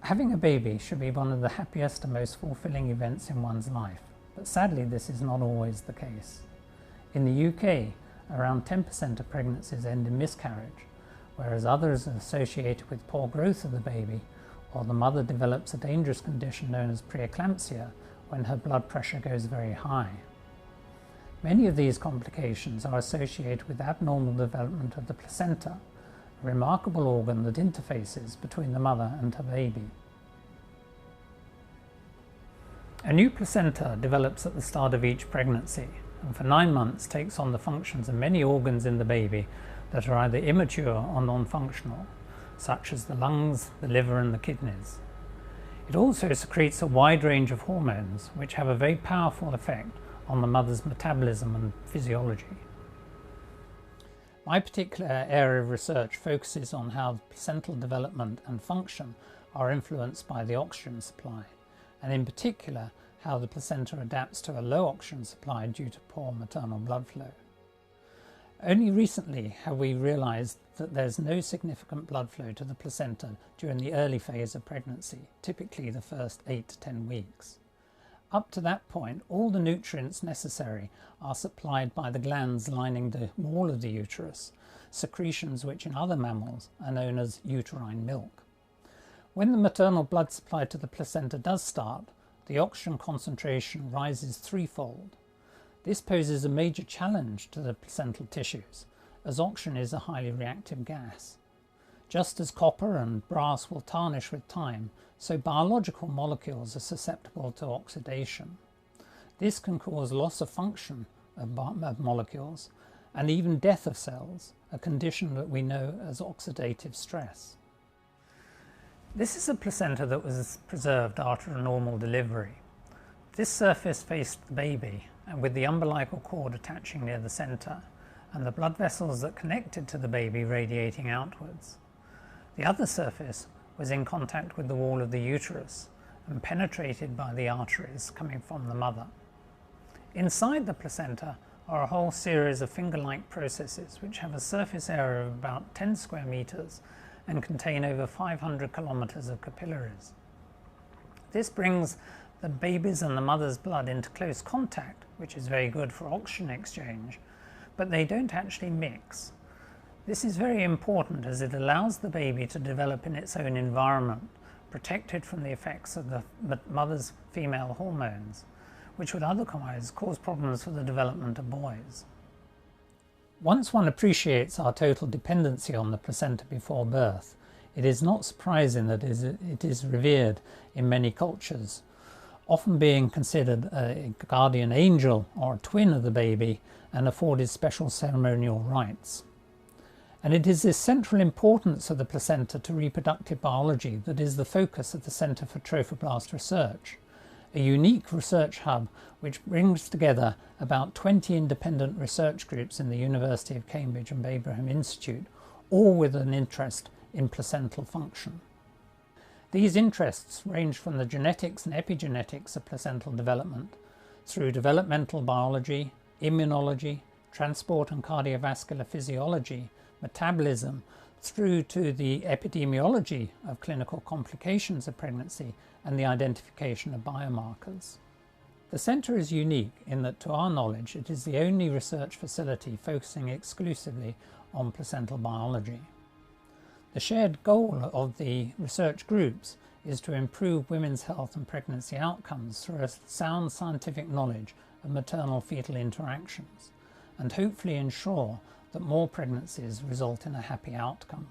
Having a baby should be one of the happiest and most fulfilling events in one's life, but sadly this is not always the case. In the UK, around 10% of pregnancies end in miscarriage, whereas others are associated with poor growth of the baby, or the mother develops a dangerous condition known as preeclampsia when her blood pressure goes very high. Many of these complications are associated with abnormal development of the placenta, a remarkable organ that interfaces between the mother and her baby. A new placenta develops at the start of each pregnancy, and for 9 months takes on the functions of many organs in the baby that are either immature or non-functional, such as the lungs, the liver and the kidneys. It also secretes a wide range of hormones which have a very powerful effect on the mother's metabolism and physiology. My particular area of research focuses on how placental development and function are influenced by the oxygen supply, and in particular how the placenta adapts to a low oxygen supply due to poor maternal blood flow. Only recently have we realized that there's no significant blood flow to the placenta during the early phase of pregnancy, typically the first 8 to 10 weeks. Up to that point, all the nutrients necessary are supplied by the glands lining the wall of the uterus, secretions which in other mammals are known as uterine milk. When the maternal blood supply to the placenta does start, the oxygen concentration rises threefold. This poses a major challenge to the placental tissues, as oxygen is a highly reactive gas. Just as copper and brass will tarnish with time, so biological molecules are susceptible to oxidation. This can cause loss of function of molecules and even death of cells, a condition that we know as oxidative stress. This is a placenta that was preserved after a normal delivery. This surface faced the baby, and with the umbilical cord attaching near the centre, and the blood vessels that connected to the baby radiating outwards. The other surface was in contact with the wall of the uterus and penetrated by the arteries coming from the mother. Inside the placenta are a whole series of finger-like processes which have a surface area of about 10 square meters and contain over 500 kilometers of capillaries. This brings the baby's and the mother's blood into close contact, which is very good for oxygen exchange, but they don't actually mix. This is very important as it allows the baby to develop in its own environment, protected from the effects of the mother's female hormones, which would otherwise cause problems for the development of boys. Once one appreciates our total dependency on the placenta before birth, it is not surprising that it is revered in many cultures, often being considered a guardian angel or a twin of the baby and afforded special ceremonial rites. And it is this central importance of the placenta to reproductive biology that is the focus of the Centre for Trophoblast Research, a unique research hub which brings together about 20 independent research groups in the University of Cambridge and Babraham Institute, all with an interest in placental function. These interests range from the genetics and epigenetics of placental development through developmental biology, immunology, transport and cardiovascular physiology, metabolism, through to the epidemiology of clinical complications of pregnancy and the identification of biomarkers. The centre is unique in that, to our knowledge, it is the only research facility focusing exclusively on placental biology. The shared goal of the research groups is to improve women's health and pregnancy outcomes through a sound scientific knowledge of maternal-fetal interactions, and hopefully ensure that more pregnancies result in a happy outcome.